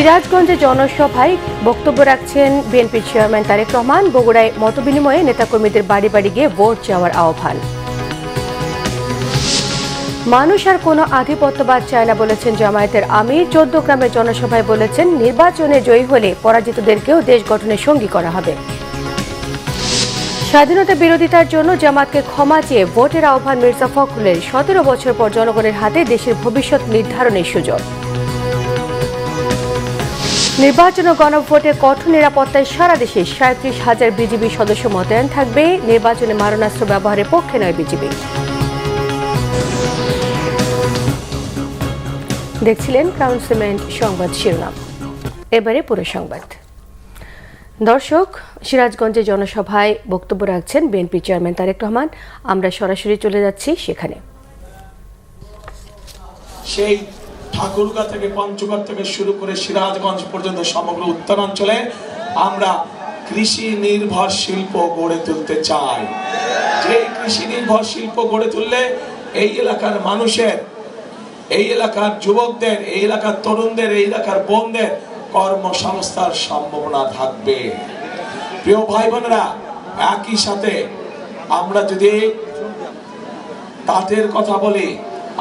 সিরাজগঞ্জে জনসভায় বক্তব্য রাখছেন বিএনপির চেয়ারম্যান তারেক রহমান। বগুড়ায় মতবিনিময়ে নেতাকর্মীদের বাড়ি বাড়ি গিয়ে ভোট চাওয়ার আহ্বান। মানুষ আর কোনো আধিপত্যবাদ চায় না বলেছেন জামায়াতের আমির। 14 গ্রামের জনসভায় বলেছেন, নির্বাচনে জয়ী হলে পরাজিতদেরকেও দেশ গঠনের সঙ্গী করা হবে। স্বাধীনতা বিরোধিতার জন্য জামাতকে ক্ষমা চেয়ে ভোটের আহ্বান মির্জা ফখরুলের। 17 বছর পর জনগণের হাতে দেশের ভবিষ্যৎ নির্ধারণের সুযোগ। নির্বাচন ও গণভোটে কঠোর নিরাপত্তায় সারা দেশে 37,000 বিজিবি সদস্য মোতায়েন থাকবে। নির্বাচনে মারণাস্ত্র ব্যবহারের পক্ষে নয় বিজিবি। দেখছিলেন ক্রাউন সিমেন্ট সংবাদ শিরোনাম। এবারে পুরো সংবাদ। দর্শক, সিরাজগঞ্জে জনসভায় বক্তব্য রাখছেন বিএনপি চেয়ারম্যান তারেক রহমান। আমরা সরাসরি চলে যাচ্ছি সেখানে। সেই ঠাকুরগাঁ থেকে পঞ্চগড় থেকে শুরু করে সিরাজগঞ্জ পর্যন্ত সমগ্র উত্তরাঞ্চলে আমরা কৃষি নির্ভর শিল্প গড়ে তুলতে চাই। যে কৃষি নির্ভর শিল্প গড়ে তুললে এই এলাকার মানুষের, এই এলাকার যুবকদের, এই এলাকার তরুণদের, এই এলাকার বোনদের কর্মসংস্থার সম্ভাবনা থাকবে। প্রিয় ভাই বোনেরা, একই সাথে আমরা যদি তাঁতের কথা বলি,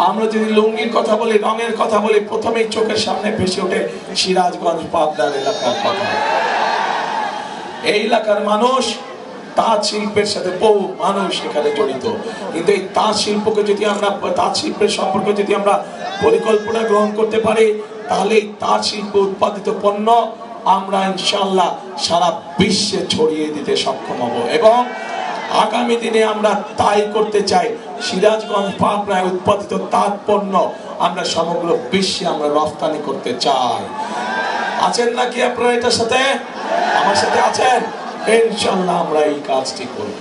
আমরা যদি লুঙ্গির কথা বলি, রঙের কথা বলি, প্রথমেই চোখের সামনে ভেসে ওঠে সিরাজগঞ্জ পাবনার এলাকার কথা। এই এলাকার মানুষ তাঁত শিল্পের সাথে বহু মানুষ এখানে জড়িত। কিন্তু এই তাঁত শিল্পকে যদি আমরা, তাঁত শিল্পের সম্পর্কে যদি আমরা পরিকল্পনা গ্রহণ করতে পারি, তাহলে এই তাঁত শিল্প উৎপাদিত পণ্য আমরা ইনশাআল্লাহ সারা বিশ্বে ছড়িয়ে দিতে সক্ষম হব। এবং আগামী দিনে আমরা তাই করতে চাই। সিরাজগঞ্জ পাবনায় উৎপাদিত তাঁত পণ্য আমরা সমগ্র বিশ্বে আমরা রপ্তানি করতে চাই। আছেন নাকি আপনারা এটার সাথে? আমার সাথে আছেন? ইনশাআল্লাহ আমরা এই কাজটি করব।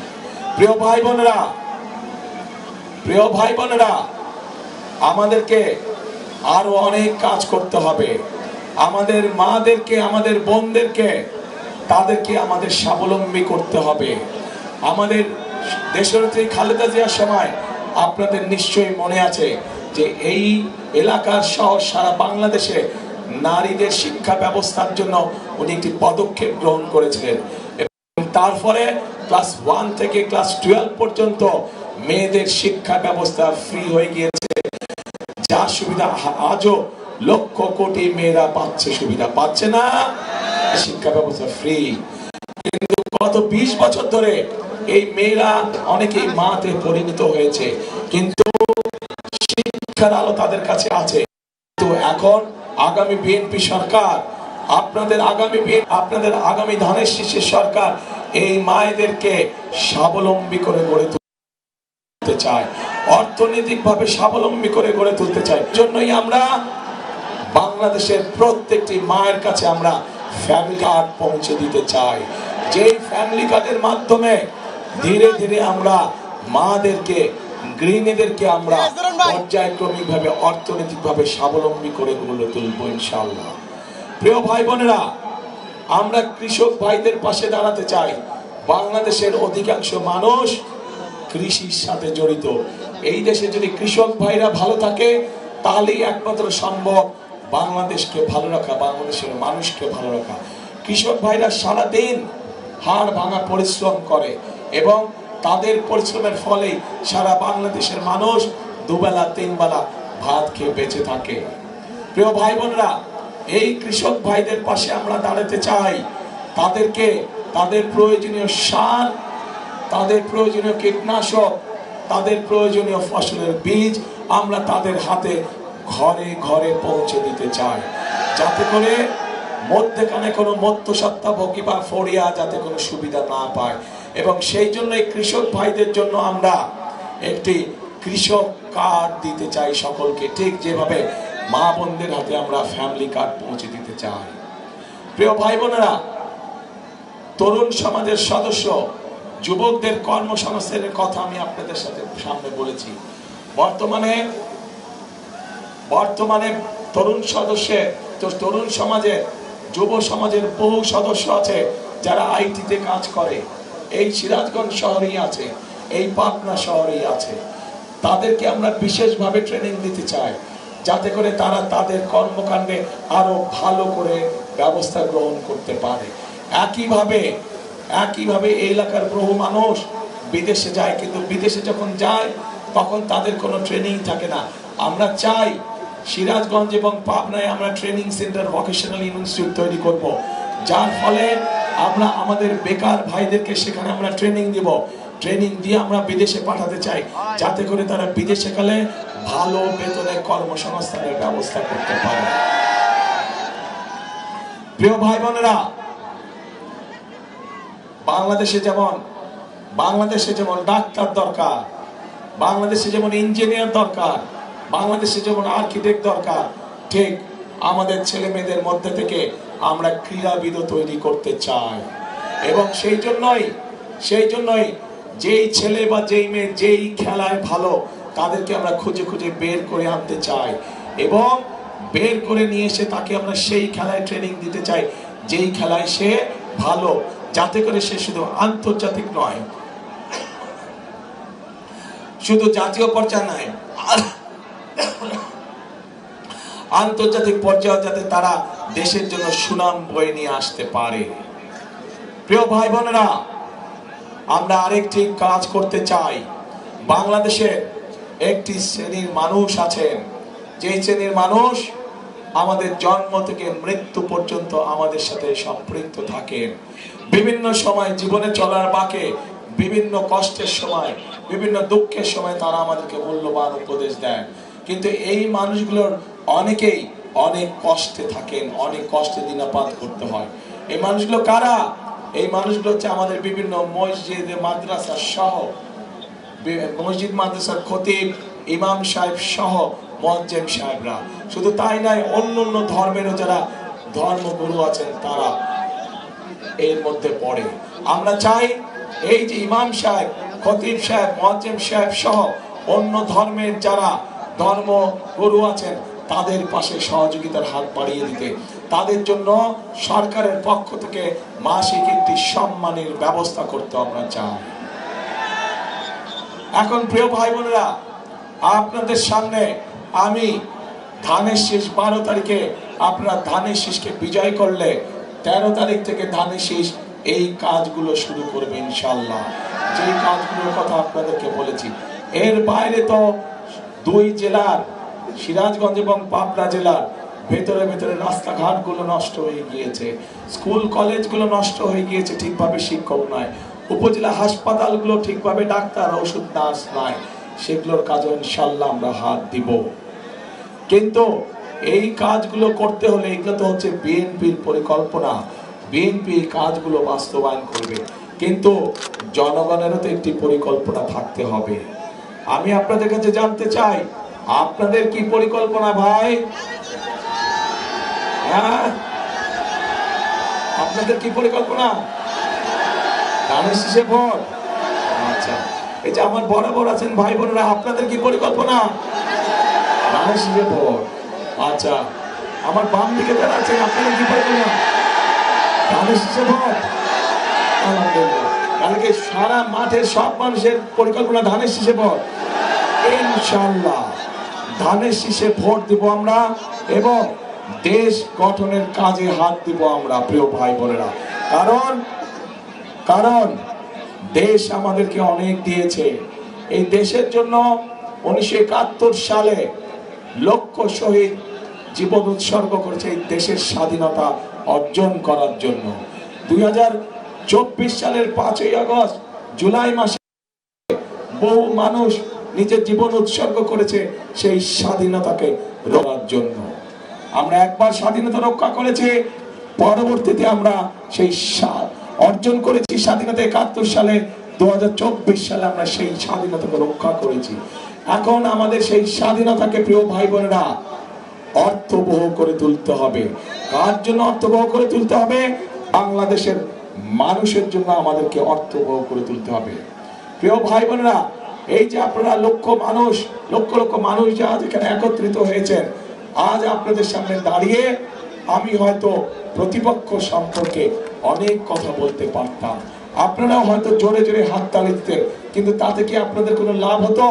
প্রিয় ভাই বোনেরা, প্রিয় ভাই বোনেরা, আমাদেরকে আরো অনেক কাজ করতে হবে। আমাদের মাদেরকে, আমাদের বোনদেরকে, তাদেরকে আমাদের স্বাবলম্বী করতে হবে। আমাদের দেশনেত্রী খালেদা জিয়ার সময় আপনাদের নিশ্চয়ই মনে আছে যে এই এলাকার সহ সারা বাংলাদেশে নারীদের শিক্ষা ব্যবস্থার জন্য উনি একটি পদক্ষেপ গ্রহণ করেছিলেন। তারপরে ক্লাস 1 থেকে ক্লাস 12 পর্যন্ত মেয়েদের শিক্ষা ব্যবস্থা ফ্রি হয়ে গিয়েছে। যা সুবিধা আজও লক্ষ কোটি মেয়েরা পাচ্ছে, সুবিধা পাচ্ছে না, শিক্ষা ব্যবস্থা ফ্রি। কিন্তু গত 20 বছর ধরে এই মেয়েরা অনেকেই মাতে পরিণত হয়েছে, কিন্তু শিক্ষার আলো তাদের কাছে আছে। তো এখন আগামী বিএনপি সরকার, আপনাদের আগামী ধানের শীষের সরকার এই মায়েদেরকে স্বাবলম্বী করে গড়ে তুলতে চায়, অর্থনৈতিকভাবে স্বাবলম্বী করে গড়ে তুলতে চায়। জন্যই আমরা বাংলাদেশের প্রত্যেকটি মায়ের কাছে আমরা ফ্যামিলি কার্ড পৌঁছে দিতে চাই। যেই ফ্যামিলি কার্ডের মাধ্যমে ধীরে ধীরে আমরা মাদেরকে, গৃহিণীদেরকে আমরা পর্যায়ক্রমিক ভাবে অর্থনৈতিকভাবে স্বাবলম্বী করে গড়ে তুলবো ইনশাআল্লাহ। প্রিয় ভাই বোনেরা, আমরা কৃষক ভাইদের পাশে দাঁড়াতে চাই। বাংলাদেশের অধিকাংশ মানুষ কৃষির সাথে জড়িত। এই দেশে যদি কৃষক ভাইরা ভালো থাকে, তাহলেই একমাত্র সম্ভব বাংলাদেশকে ভালো রাখা, বাংলাদেশের মানুষকে ভালো রাখা। কৃষক ভাইরা সারাদিন হাড় ভাঙা পরিশ্রম করে এবং তাদের পরিশ্রমের ফলে সারা বাংলাদেশের মানুষ দুবেলা তিনবেলা ভাত খেয়ে বেঁচে থাকে। প্রিয় ভাই বোনরা, এই কৃষক ভাইদের পাশে আমরা দাঁড়াতে চাই। তাদেরকে তাদের প্রয়োজনীয় সার, তাদের প্রয়োজনীয় কীটনাশক, তাদের প্রয়োজনীয় ফসলের বীজ আমরা তাদের হাতে ঘরে ঘরে পৌঁছে দিতে চাই, যাতে করে মধ্যখানে কোনো মধ্যস্বত্বাভোগী বা ফড়িয়া যাতে কোনো সুবিধা না পায়। এবং সেই জন্য এই কৃষক ভাইদের জন্য আমরা একটি কৃষক কার্ড দিতে চাই সকলকে, ঠিক যেভাবে মা বোনদের হাতে আমরা ফ্যামিলি কার্ড পৌঁছে দিতে চাই। প্রিয় ভাই বোনেরা, তরুণ সমাজের সদস্য, যুবকদের কর্মসংস্থানের কথা আমি আপনাদের সাথে সামনে বলেছি। বর্তমানে তরুণ সমাজে, যুব সমাজের বহু সদস্য আছে যারা আইটিতে কাজ করে। এই সিরাজগঞ্জ শহরেই আছে, এই পাবনা শহরেই আছে। তাদেরকে আমরা বিশেষভাবে ট্রেনিং দিতে চাই। যাতে করে তারা তাদের কর্মকাণ্ডে আরো ভালো করে ব্যবস্থা গ্রহণ করতে পারে। একইভাবে এই এলাকার বহু মানুষ বিদেশে যায়, কিন্তু বিদেশে যখন যায় তখন তাদের কোনো ট্রেনিং থাকে না। আমরা চাই সিরাজগঞ্জ এবং পাবনায় আমরা ট্রেনিং সেন্টার, ভোকেশনাল ইনস্টিটিউট তৈরি করব, যার ফলে আমরা আমাদের বেকার ভাইদেরকে সেখানে আমরা ট্রেনিং দিব। ট্রেনিং দিয়ে আমরা বিদেশে পাঠাতে চাই, যাতে করে তারা বিদেশে গেলে ভালো বেতনে কর্মসংস্থানের ব্যবস্থা করতে পারে। প্রিয় ভাই বোনেরা, বাংলাদেশে যেমন ডাক্তার দরকার, বাংলাদেশে যেমন ইঞ্জিনিয়ার দরকার, বাংলাদেশে যেমন আর্কিটেক্ট দরকার, ঠিক আমাদের ছেলে মেয়েদের মধ্যে থেকে আমরা ক্রীড়াবিদ তৈরি করতে চাই। এবং সেই জন্যই যেই ছেলে বা যেই মেয়ে যেই খেলায় ভালো, তাদেরকে আমরা খুঁজে খুঁজে বের করে আনতে চাই এবং বের করে নিয়ে এসে তাকে আমরা সেই খেলায় ট্রেনিং দিতে চাই যেই খেলায় সে ভালো, যাতে করে সে শুধু আন্তর্জাতিক নয়, শুধু জাতীয় পর্যায়ে নয়, আন্তর্জাতিক পর্যায়ে যাতে তারা দেশের জন্য সুনাম বয়ে নিয়ে আসতে পারে। প্রিয় ভাই বোনেরা, আমরা আরেকটি কাজ করতে চাই। বাংলাদেশে একটি শ্রেণীর মানুষ আছেন, যে শ্রেণীর মানুষ আমাদের জন্ম থেকে মৃত্যু পর্যন্ত আমাদের সাথে সম্পৃক্ত থাকেন। বিভিন্ন সময় জীবনে চলার বাঁকে, বিভিন্ন কষ্টের সময়, বিভিন্ন দুঃখের সময় তারা আমাদেরকে মূল্যবান উপদেশ দেন। কিন্তু এই মানুষগুলোর অনেকেই অনেক কষ্টে থাকেন, অনেক কষ্টে দিনাপাত করতে হয়। এই মানুষগুলো কারা? এই মানুষগুলো হচ্ছে আমাদের বিভিন্ন মসজিদ, মাদ্রাসা সহ, মসজিদ মাদ্রাসার খতিব, ইমাম সাহেব সহ মুয়াজ্জিন সাহেবরা। শুধু তাই নয়, অন্য ধর্মেরও যারা ধর্মগুরু আছেন তারা এর মধ্যে পড়ে। আমরা চাই এই যে ইমাম সাহেব, খতিব সাহেব, মুয়াজ্জিন সাহেব সহ অন্য ধর্মের যারা ধর্মগুরু আছেন তাদের পাশে সহযোগিতার হাত বাড়িয়ে দিতে, তাদের জন্য সরকারের পক্ষ থেকে মাসিক একটি সম্মানের ব্যবস্থা করতে আমরা চাই। এখন প্রিয় ভাই বোনেরা, আপনাদের সামনে আমি ধানের শীষ 12 তারিখে আপনারা ধানের শীষকে বিজয় করলে 13 তারিখ থেকে ধানের শীষ এই কাজগুলো শুরু করবে ইনশাআল্লাহ, যে কাজগুলোর কথা আপনাদেরকে বলেছি। এর বাইরে তো দুই জেলার, সিরাজগঞ্জ এবং পাবনা জেলার ভেতরে রাস্তাঘাটগুলো নষ্ট হয়ে গিয়েছে, স্কুল কলেজগুলো নষ্ট হয়ে গিয়েছে, ঠিকভাবে শিক্ষক নয়, উপজেলা হাসপাতালগুলো ঠিকভাবে ডাক্তার, ওষুধ, নার্স নাই, সেগুলোর কাজে ইনশাআল্লাহ আমরা হাত দিব। কিন্তু এই কাজগুলো করতে হলে এগুলো তো হচ্ছে বিএনপির পরিকল্পনা, বিএনপি কাজগুলো বাস্তবায়ন করবে, কিন্তু জনগণেরও তো একটি পরিকল্পনা থাকতে হবে। আমি আপনাদের কাছে জানতে চাই, আপনাদের কি পরিকল্পনা ভাই? হ্যাঁ, আপনাদের কি পরিকল্পনা? ধানের শীষে ভোট? আচ্ছা, এই যে আমার বরাবর আছেন ভাই বোনেরা, আপনাদের কি পরিকল্পনা? ধানের শীষে ভোট। আচ্ছা, আমার বাম দিকে যারা আছেন আপনাদের কি পরিকল্পনা? ধানের শীষে ভোট। আলহামদুলিল্লাহ, কালকে সারা মাঠের সব মানুষের পরিকল্পনা ধানের শীষে ভোট। ইনশাআল্লাহ ধানের শীষে ভোট দিব আমরা এবং দেশ গঠনের কাজে হাত দিব আমরা, প্রিয় ভাই বোনেরা। কারণ দেশ আমাদেরকে অনেক দিয়েছে। এই দেশের জন্য 1971 সালে লক্ষ শহীদ জীবন উৎসর্গ করেছে এই দেশের স্বাধীনতা অর্জন করার জন্য। 2024 সালের 5ই আগস্ট, জুলাই মাসে বহু মানুষ নিজের জীবন উৎসর্গ করেছে সেই স্বাধীনতাকে রক্ষার জন্য। আমরা একবার স্বাধীনতা রক্ষা করেছি, পরবর্তীতে আমরা সেই অর্জন করেছি স্বাধীনতা 71 সালে, 2024 সালে আমরা সেই স্বাধীনতাকে রক্ষা করেছি। এখন আমাদের সেই স্বাধীনতাকে, প্রিয় ভাই বোনেরা, অর্থবহ করে তুলতে হবে। কার জন্য অর্থবহ করে তুলতে হবে? বাংলাদেশের মানুষের জন্য আমাদেরকে অর্থবহ করে তুলতে হবে। প্রিয় ভাই বোনেরা, এই যে আপনারা লক্ষ লক্ষ মানুষ যে আজ এখানে একত্রিত হয়েছেন, আজ আপনাদের সামনে দাঁড়িয়ে আমি হয়তো প্রতিপক্ষ সম্পর্কে অনেক কথা বলতে পারতাম, আপনারাও হয়তো জোরে জোরে হাততালি দিতেন, কিন্তু তাতে কি আপনাদের কোনো লাভ হতো?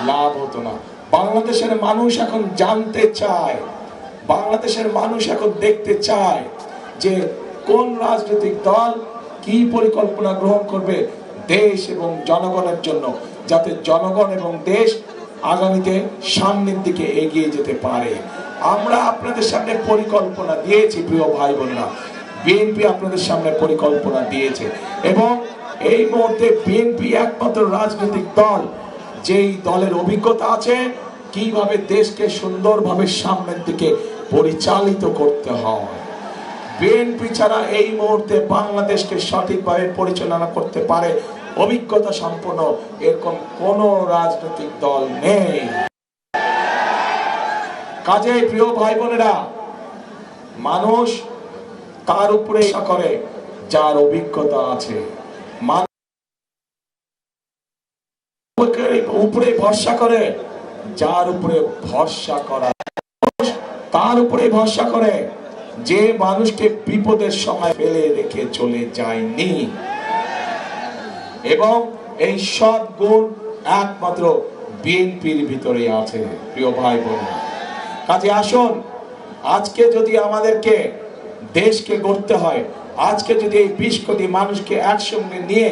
লাভ হতো না। বাংলাদেশের মানুষ এখন জানতে চায়, বাংলাদেশের মানুষ এখন দেখতে চায় যে কোন রাজনৈতিক দল কি পরিকল্পনা গ্রহণ করবে দেশ এবং জনগণের জন্য, যাতে জনগণ এবং দেশ আগামীতে সামনের দিকে এগিয়ে যেতে পারে। আমরা আপনাদের সামনে পরিকল্পনা দিয়েছি প্রিয় ভাই বোনেরা, বিএনপি আপনাদের সামনে পরিকল্পনা দিয়েছে এবং এই মুহূর্তে বিএনপি একমাত্র রাজনৈতিক দল যেই দলের অভিজ্ঞতা আছে কিভাবে দেশকে সুন্দরভাবে সামনের দিকে পরিচালিত করতে হয়। বিএনপি ছাড়া এই মুহূর্তে বাংলাদেশকে সঠিকভাবে পরিচালনা করতে পারে অভিজ্ঞতা সম্পন্ন এরকম কোন রাজনৈতিক দল নেই। কাজেই প্রিয় ভাই বোনেরা, মানুষ তার উপরে করে যার অভিজ্ঞতা আছে, উপরে ভরসা করে যার উপরে ভরসা করা, তার উপরে ভরসা করে যে মানুষকে বিপদের সময় ফেলে রেখে চলে যায়নি। এবং এই সব গুণ একমাত্র বিএনপির ভিতরে আছে প্রিয় ভাই বোন। কাজে আসুন, আজকে যদি আমাদেরকে দেশকে গড়তে হয়, আজকে যদি এই 20 কোটি মানুষকে একসঙ্গে নিয়ে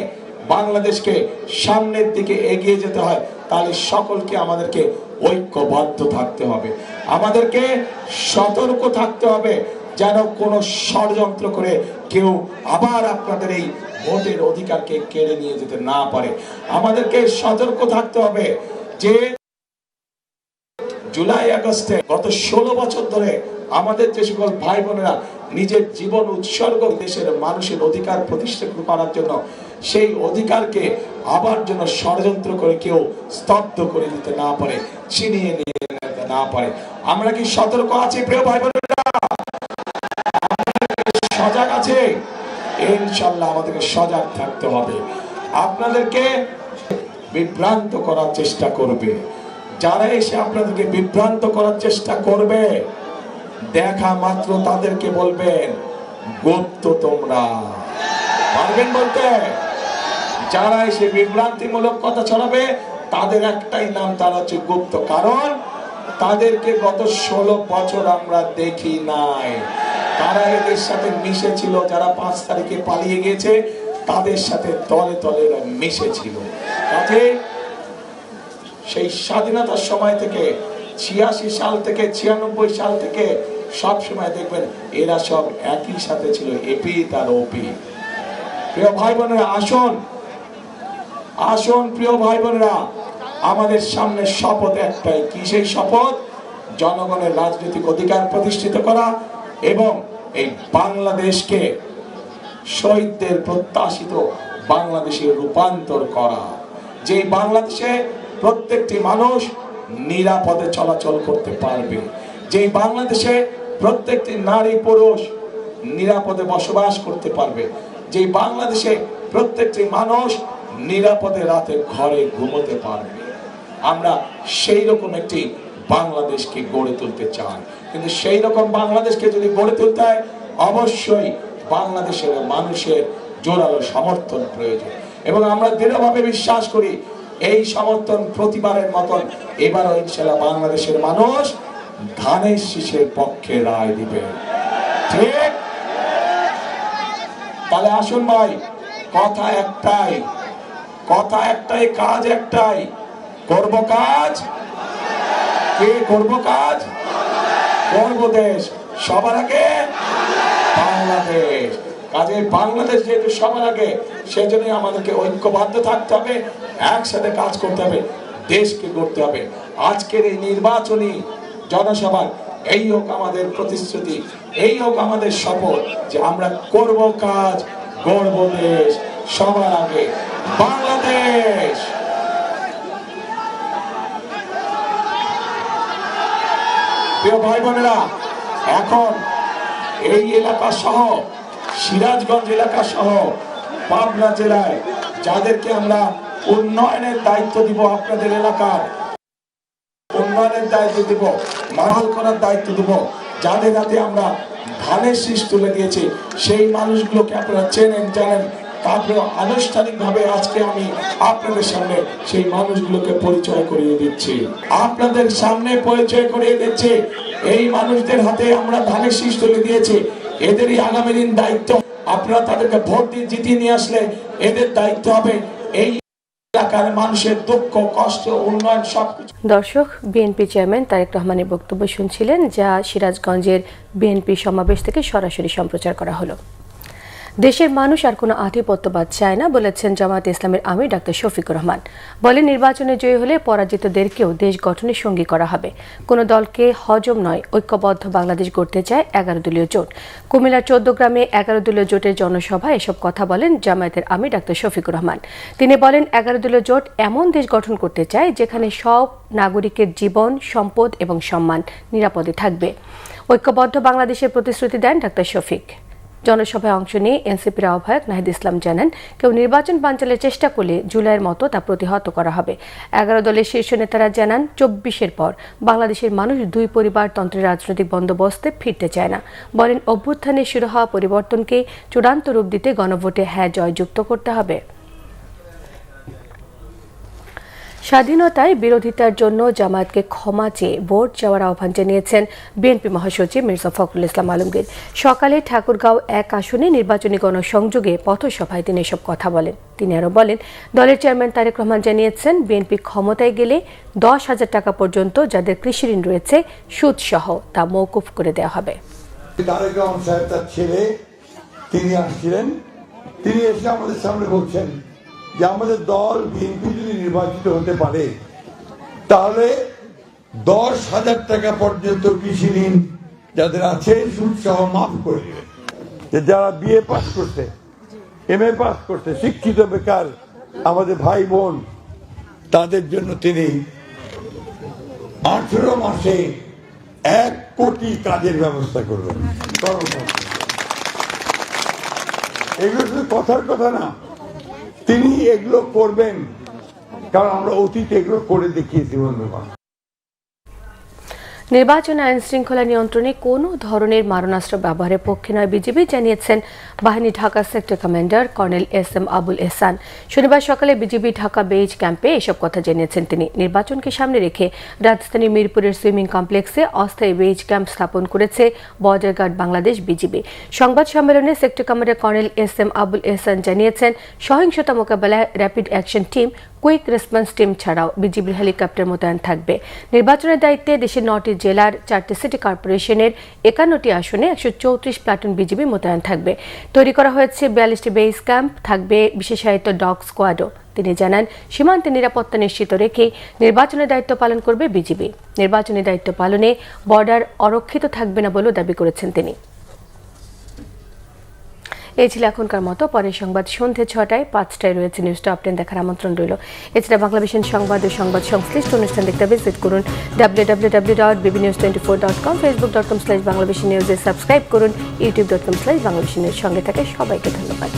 বাংলাদেশকে সামনের দিকে এগিয়ে যেতে হয়, তাহলে সকলকে আমাদেরকে ঐক্যবদ্ধ থাকতে হবে, আমাদেরকে সতর্ক থাকতে হবে যেন কোনো ষড়যন্ত্র করে কেউ আবার আপনাদের এই ভোটের অধিকারকে কেড়ে নিয়ে যেতে না পারে। আমাদেরকে সতর্ক থাকতে হবে যে জুলাই আগস্টে গত 16 বছর ধরে আমাদের যে সকল ভাই বোনেরা নিজের জীবন উৎসর্গ দেশের মানুষের অধিকার প্রতিষ্ঠা করার জন্য, সেই অধিকারকে আবার যেন ষড়যন্ত্র করে কেউ স্তব্ধ করে দিতে না পারে, ছিনিয়ে নিয়ে যেতে না পারে। আমরা কি সতর্ক আছি প্রিয় ভাই বোনেরা? সজাগ আছে? ইনশাআল্লাহ আমাদেরকে সজাগ থাকতে হবে। আপনাদেরকে বিভ্রান্ত করার চেষ্টা করবে, যারা এসে আপনাদেরকে বিভ্রান্ত করার চেষ্টা করবে, দেখা মাত্র তাদেরকে বলবেন গুপ্ত। তোমরা পারবেন বলতে? যারা এসে বিভ্রান্তিমূলক কথা ছড়াবে তাদের একটাই নাম, তারা হচ্ছে গুপ্ত। কারণ তাদেরকে গত 16 বছর আমরা দেখি নাই। তারা এদের সাথে মিশেছিল, যারা 5 তারিখে পালিয়ে গিয়েছে তাদের সাথে তলে তলে মিশেছিল। কাজে সেই স্বাধীনতার সময় থেকে 86 সাল থেকে 96 সাল থেকে সব সময় দেখবেন এরা সব একই সাথে ছিল, এপি তার ওপি। প্রিয় ভাই বোনেরা, আসুন আসুন প্রিয় ভাই বোনেরা, আমাদের সামনে শপথ একটাই। কি সেই শপথ? জনগণের রাজনৈতিক অধিকার প্রতিষ্ঠিত করা এবং এই বাংলাদেশকে শহীদদের প্রত্যাশিত বাংলাদেশে রূপান্তর করা, যে বাংলাদেশে প্রত্যেকটি মানুষ নিরাপদে চলাচল করতে পারবে, যে বাংলাদেশে প্রত্যেকটি নারী পুরুষ নিরাপদে বসবাস করতে পারবে, যে বাংলাদেশে প্রত্যেকটি মানুষ নিরাপদে রাতে ঘরে ঘুমোতে পারবে। আমরা সেই রকম একটি বাংলাদেশকে গড়ে তুলতে চাই। কিন্তু সেই রকম বাংলাদেশকে যদি গড়ে তুলতে হয়, অবশ্যই বাংলাদেশের মানুষের জোরালো সমর্থন প্রয়োজন। এবং আমরা দৃঢ়ভাবে বিশ্বাস করি এই সমর্থন প্রতিবারের মতন এবারও ইনশাআল্লাহ বাংলাদেশের মানুষ ধানের শীষের পক্ষে রায় দিবে। ঠিক? তাহলে আসুন ভাই, কথা একটাই, কথা একটাই, কাজ একটাই। করব কাজ, কে করব কাজ? করব দেশ, সবার আগে বাংলাদেশ। কাজে বাংলাদেশ যেহেতু সবার আগে, সেজন্যই আমাদেরকে ঐক্যবদ্ধ থাকতে হবে, একসাথে কাজ করতে হবে, দেশকে গড়তে হবে। আজকের এই নির্বাচনী জনসভা এই হোক আমাদের প্রতিশ্রুতি, এই হোক আমাদের শপথ যে আমরা করব কাজ, গড়ব দেশ, সবার আগে বাংলাদেশ। প্রিয় ভাই বোনেরা, এখন এই এলাকা সহ সিরাজগঞ্জ এলাকা সহ পাবনা জেলায় যাদেরকে আমরা উন্নয়নের দায়িত্ব দিব, আপনাদের এলাকার উন্নয়নের দায়িত্ব দিব, মাহাল করার দায়িত্ব দিব, যাদের হাতে আমরা ধানের শীষ তুলে দিয়েছি, সেই মানুষগুলোকে আপনারা চেনেন, জানেন, তারপরে আনুষ্ঠানিকভাবে আজকে আমি আপনাদের সামনে সেই মানুষগুলোকে পরিচয় করিয়ে দিচ্ছি। আপনাদের সামনে পরিচয় করিয়ে দিচ্ছি, এই মানুষদের হাতে আমরা ধানের শীষ তুলে দিয়েছি। এদেরই আগামী দিন দায়িত্ব, আপনারা তাদেরকে ভোট দিয়ে জিতিয়ে নিয়ে আসলে এদের দায়িত্ব হবে এই এলাকার মানুষের দুঃখ কষ্ট উন্নয়ন সবকিছু। দর্শক, বিএনপি চেয়ারম্যান তারেক রহমানের বক্তব্য শুনছিলেন, যা সিরাজগঞ্জের বিএনপি সমাবেশ থেকে সরাসরি সম্প্রচার করা হলো। দেশের মানুষ আর কোনো আধিপত্যবাদ চায় না বলেছেন জামায়াতে ইসলামের আমির ডাক্তার শফিকুর রহমান। বলেন, নির্বাচনে জয়ী হলে পরাজিতদেরকেও দেশ গঠনের সঙ্গী করা হবে। কোনো দলকে হজম নয়, ঐক্যবদ্ধ বাংলাদেশ গড়তে চায় 11 দলীয় জোট। কুমিল্লার 14 গ্রামে 11 দলীয় জোটের জনসভায় এসব কথা বলেন জামায়াতের আমির ডাক্তার শফিকুর রহমান। তিনি বলেন, 11 দলীয় জোট এমন দেশ গঠন করতে চায় যেখানে সব নাগরিকের জীবন, সম্পদ এবং সম্মান নিরাপদে থাকবে। ঐক্যবদ্ধ বাংলাদেশের প্রতিশ্রুতি দেন ডাক্তার শফিক। জনসভায় অংশ নিয়ে এনসিপির আহ্বায়ক নাহিদ ইসলাম জানান, কেউ নির্বাচন বানচালের চেষ্টা করলে জুলাইয়ের মতো তা প্রতিহত করা হবে। 11 দলের শীর্ষ নেতারা জানান, 24-এর পর বাংলাদেশের মানুষ দুই পরিবারতন্ত্রের রাজনৈতিক বন্দোবস্তে ফিরতে চায় না। বলেন, অভ্যুত্থানে শুরু হওয়া পরিবর্তনকে চূড়ান্ত রূপ দিতে গণভোটে হ্যাঁ জয়যুক্ত করতে হবে। স্বাধীনতায় বিরোধিতার জন্য জামায়াতকে ক্ষমা চেয়ে ভোট চাওয়ার আহ্বান জানিয়েছেন বিএনপি মহাসচিব মির্জা ফখরুল ইসলাম আলমগীর। সকালে ঠাকুরগাঁও 1 আসনে নির্বাচনী গণসংযোগে পথসভায় তিনি এসব কথা বলেন। তিনি আরও বলেন, দলের চেয়ারম্যান তারেক রহমান জানিয়েছেন, বিএনপি ক্ষমতায় গেলে 10,000 টাকা পর্যন্ত যাদের কৃষি ঋণ রয়েছে সুদসহ তা মওকুফ করে দেওয়া হবে। তারেক রহমান সাহেব তার ছেলে তিনি আসছিলেন, তিনি এসে আমাদের সামনে বলছেন যে আমাদের দল বিএনপি যদি নির্বাচিত হতে পারে তাহলে 10,000 টাকা পর্যন্ত কৃষি ঋণ যাদের আছে সুদ সহ মাফ করে দেবে। যে যারা বিএ পাস করছে, MA পাস করছে, শিক্ষিত বেকার আমাদের ভাই বোন, তাদের জন্য তিনি 18 মাসে 1 কোটি কাজের ব্যবস্থা করবেন। এগুলো শুধু কথার কথা না, তিনি এগুলো করবেন, কারণ আমরা অতীতে এগুলো করে দেখিয়েছি। বন্ধুগণ, নির্বাচন আইন শৃঙ্খলা নিয়ন্ত্রণে কোনো ধরনের মারণাস্ত্র ব্যবহারের পক্ষে নয় বিজিবি জানিয়েছেন বাহিনী Dhaka sector commander colonel SM Abul Ehsan. শনিবার সকালে বিজিবি ঢাকা বেজ ক্যাম্পে এসব কথা জানিয়েছেন তিনি। নির্বাচনকে সামনে রেখে রাজধানী মিরপুরের সুইমিং কমপ্লেক্সে অস্থায়ী বেজ ক্যাম্প স্থাপন করেছে বর্ডার গার্ড বাংলাদেশ বিজিবি। সংবাদ সম্মেলনে sector commander colonel SM Abul Ehsan জানিয়েছেন, সহিংসতা মোকাবেলায় rapid action team, quick response team ছাড়াও বিজিবির হেলিকপ্টার মোতায়েন থাকবে। নির্বাচনের দায়িত্বে দেশের 9টি জেলার 4টি সিটি কর্পোরেশনের 51টি আসনে 134 প্লাটুন বিজিবি মোতায়েন থাকবে। তৈরি করা হয়েছে 42টি বেস ক্যাম্প, থাকবে বিশেষায়িত ডগ স্কোয়াডও। তিনি জানান, সীমান্তে নিরাপত্তা নিশ্চিত রেখে নির্বাচনের দায়িত্ব পালন করবে বিজিবি। নির্বাচনী দায়িত্ব পালনে বর্ডার অরক্ষিত থাকবে না বলেও দাবি করেছেন তিনি। এই ছিল এখনকার মতো। পরের সংবাদ সন্ধ্যে 6টায়, 5টায় রয়েছে নিউজ টপ 10 দেখার আমন্ত্রণ রইল। এছাড়া বাংলাদেশের সংবাদ ও সংবাদ সংশ্লিষ্ট অনুষ্ঠান দেখতে ভিজিট করুন www.bbnews24.com, facebook.com/বাংলাদেশি নিউজে সাবস্ক্রাইব করুন, youtube.com/বাংলাদেশি নিউজ। সঙ্গে থাকে সবাইকে ধন্যবাদ।